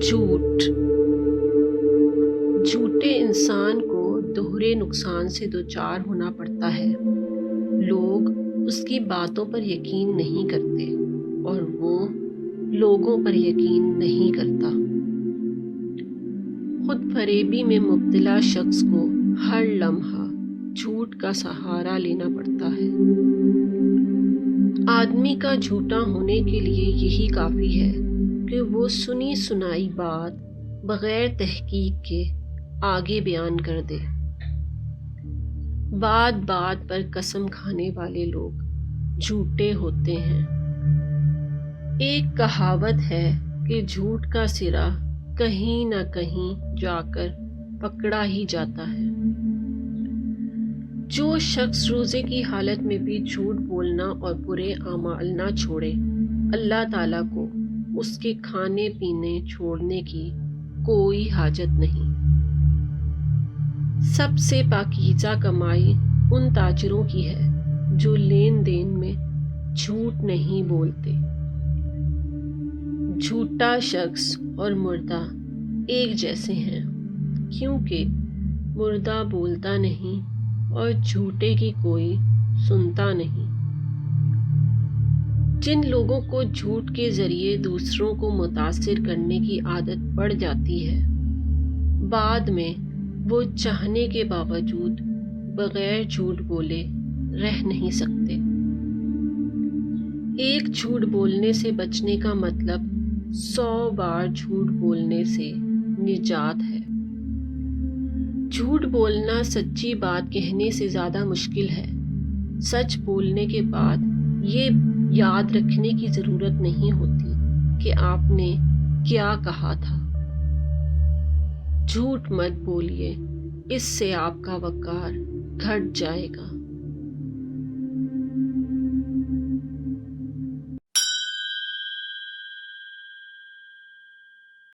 جھوٹ جھوٹے انسان کو دوہرے نقصان سے دوچار ہونا پڑتا ہے۔ لوگ اس کی باتوں پر یقین نہیں کرتے اور وہ لوگوں پر یقین نہیں کرتا۔ خود فریبی میں مبتلا شخص کو ہر لمحہ جھوٹ کا سہارا لینا پڑتا ہے۔ آدمی کا جھوٹا ہونے کے لیے یہی کافی ہے کہ وہ سنی سنائی بات بغیر تحقیق کے آگے بیان کر دے۔ بات بات پر قسم کھانے والے لوگ جھوٹے ہوتے ہیں۔ ایک کہاوت ہے کہ جھوٹ کا سرا کہیں نہ کہیں جا کر پکڑا ہی جاتا ہے۔ جو شخص روزے کی حالت میں بھی جھوٹ بولنا اور برے اعمال نہ چھوڑے، اللہ تعالیٰ کو اس کے کھانے پینے چھوڑنے کی کوئی حاجت نہیں۔ سب سے پاکیزہ کمائی ان تاجروں کی ہے جو لین دین میں جھوٹ نہیں بولتے۔ جھوٹا شخص اور مردہ ایک جیسے ہیں، کیونکہ مردہ بولتا نہیں اور جھوٹے کی کوئی سنتا نہیں۔ جن لوگوں کو جھوٹ کے ذریعے دوسروں کو متاثر کرنے کی عادت پڑ جاتی ہے، بعد میں وہ چاہنے کے باوجود بغیر جھوٹ بولے رہ نہیں سکتے۔ ایک جھوٹ بولنے سے بچنے کا مطلب 100 بار جھوٹ بولنے سے نجات ہے۔ جھوٹ بولنا سچی بات کہنے سے زیادہ مشکل ہے۔ سچ بولنے کے بعد یہ یاد رکھنے کی ضرورت نہیں ہوتی کہ آپ نے کیا کہا تھا۔ جھوٹ مت بولیے، اس سے آپ کا وقار گھٹ جائے گا۔